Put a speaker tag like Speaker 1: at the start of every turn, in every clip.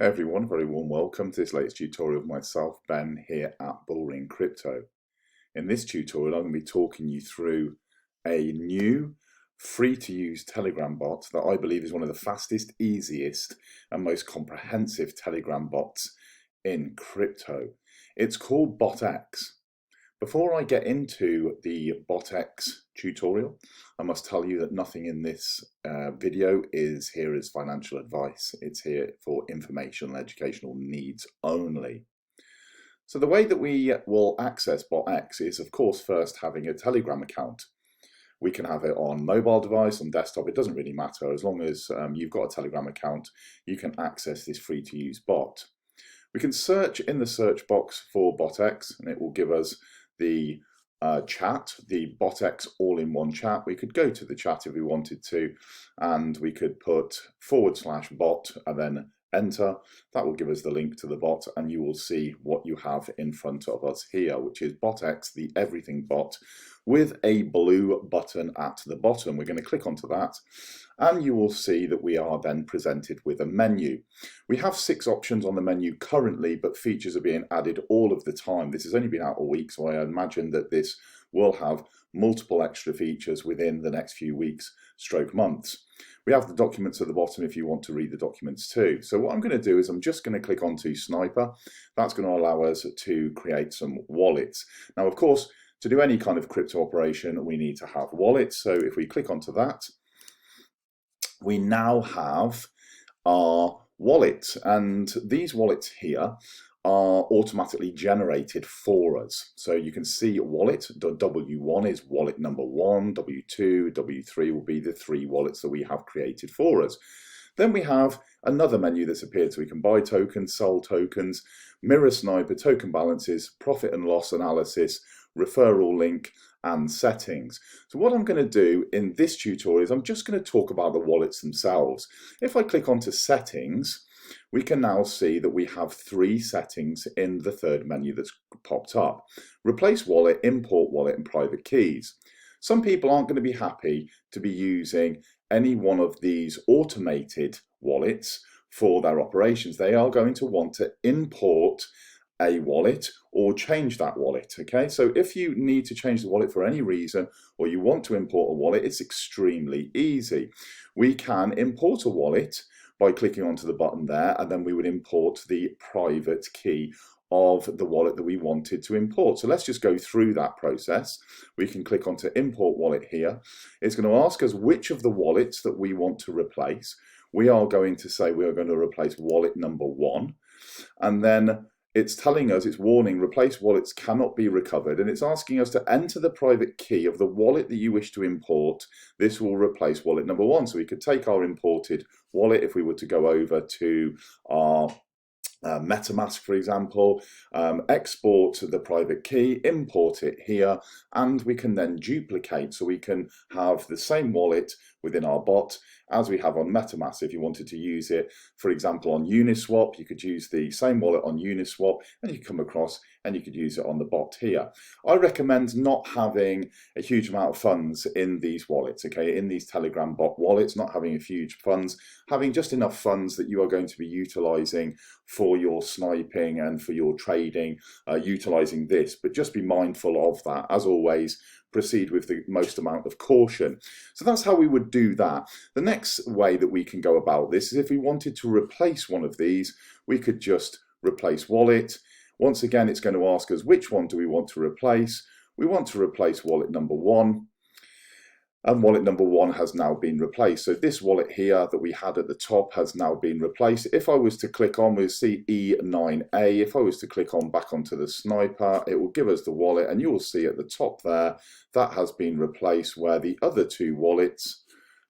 Speaker 1: Hey everyone, very warm welcome to this latest tutorial of myself, Ben, here at Bullring Crypto. In this tutorial, I'm going to be talking you through a new free-to-use Telegram bot that I believe is one of the fastest, easiest, and most comprehensive Telegram bots in crypto. It's called BOTX. Before I get into the BOTX tutorial, I must tell you that nothing in this video is here as financial advice. It's here for informational and educational needs only. So the way that we will access BOTX is, of course, first having a Telegram account. We can have it on mobile device, on desktop, it doesn't really matter. As long as you've got a Telegram account, you can access this free-to-use bot. We can search in the search box for BOTX, and it will give us the chat, the BOTX all-in-one chat. We could go to the chat if we wanted to, and we could put /bot and then enter. That will give us the link to the bot, and you will see what you have in front of us here, which is BOTX, the everything bot, with a blue button at the bottom. We're going to click onto that, and you will see that we are then presented with a menu. We have 6 options on the menu currently, but features are being added all of the time. This has only been out a week, so I imagine that this will have multiple extra features within the next few weeks / months. We have the documents at the bottom if you want to read the documents too. So what I'm going to do is I'm just going to click onto Sniper. That's going to allow us to create some wallets. Now, of course, to do any kind of crypto operation, we need to have wallets. So if we click onto that, we now have our wallets, and these wallets here are automatically generated for us. So you can see wallet, W1 is wallet number 1, W2, W3 will be the 3 wallets that we have created for us. Then we have another menu that's appeared, so we can buy tokens, sell tokens, mirror sniper, token balances, profit and loss analysis, referral link, and settings. So what I'm going to do in this tutorial is I'm just going to talk about the wallets themselves. If I click onto settings, we can now see that we have 3 settings in the third menu that's popped up. Replace wallet, import wallet, and private keys. Some people aren't going to be happy to be using any one of these automated wallets for their operations. They are going to want to import a wallet or change that wallet. Okay, so if you need to change the wallet for any reason, or you want to import a wallet, it's extremely easy. We can import a wallet by clicking onto the button there, and then we would import the private key of the wallet that we wanted to import. So let's just go through that process. We can click onto import wallet here. It's going to ask us which of the wallets that we want to replace. We are going to say we are going to replace wallet number 1, and then it's telling us, it's warning, replace wallets cannot be recovered, and it's asking us to enter the private key of the wallet that you wish to import. This will replace wallet number 1. So we could take our imported wallet, if we were to go over to our MetaMask, for example, export the private key, import it here, and we can then duplicate, so we can have the same wallet within our bot as we have on MetaMask. If you wanted to use it, for example, on Uniswap, you could use the same wallet on Uniswap, and you could come across and you could use it on the bot here. I recommend not having a huge amount of funds in these wallets, okay, in these Telegram bot wallets, not having a huge funds, having just enough funds that you are going to be utilizing for your sniping and for your trading, utilizing this, but just be mindful of that. As always, proceed with the most amount of caution. So that's how we would do that. The next way that we can go about this is if we wanted to replace one of these, we could just replace wallet. Once again, it's going to ask us which one do we want to replace. We want to replace wallet number 1. And wallet number 1 has now been replaced. So this wallet here that we had at the top has now been replaced. If I was to click on, we'll see E9A. If I was to click on back onto the sniper, it will give us the wallet, and you will see at the top there, that has been replaced, where the other 2 wallets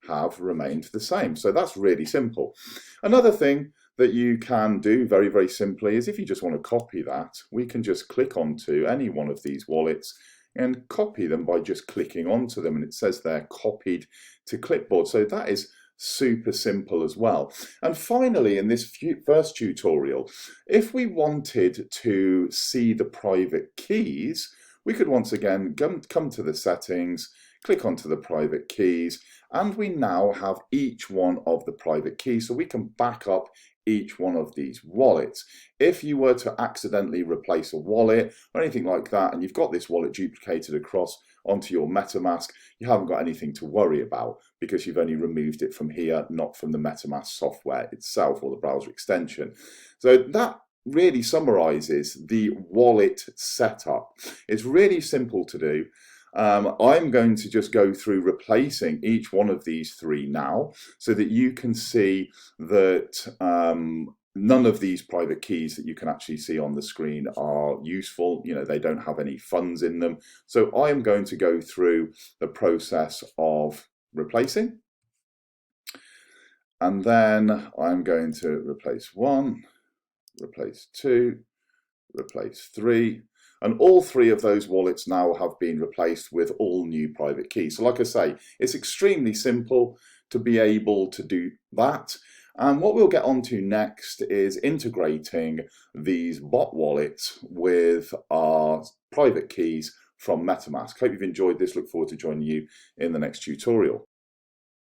Speaker 1: have remained the same. So that's really simple. Another thing that you can do very, very simply is if you just want to copy that, we can just click onto any one of these wallets and copy them by just clicking onto them, and it says they're copied to clipboard. So that is super simple as well. And finally, in this first tutorial, if we wanted to see the private keys, we could once again come to the settings, click onto the private keys, and we now have each one of the private keys, so we can back up each one of these wallets. If you were to accidentally replace a wallet or anything like that, and you've got this wallet duplicated across onto your MetaMask, you haven't got anything to worry about because you've only removed it from here, not from the MetaMask software itself or the browser extension. So that really summarizes the wallet setup. It's really simple to do. I'm going to just go through replacing each one of these three now so that you can see that none of these private keys that you can actually see on the screen are useful. You know, they don't have any funds in them. So I am going to go through the process of replacing. And then I'm going to replace 1, replace 2, replace 3. And all three of those wallets now have been replaced with all new private keys. So like I say, it's extremely simple to be able to do that. And what we'll get onto next is integrating these bot wallets with our private keys from MetaMask. Hope you've enjoyed this. Look forward to joining you in the next tutorial.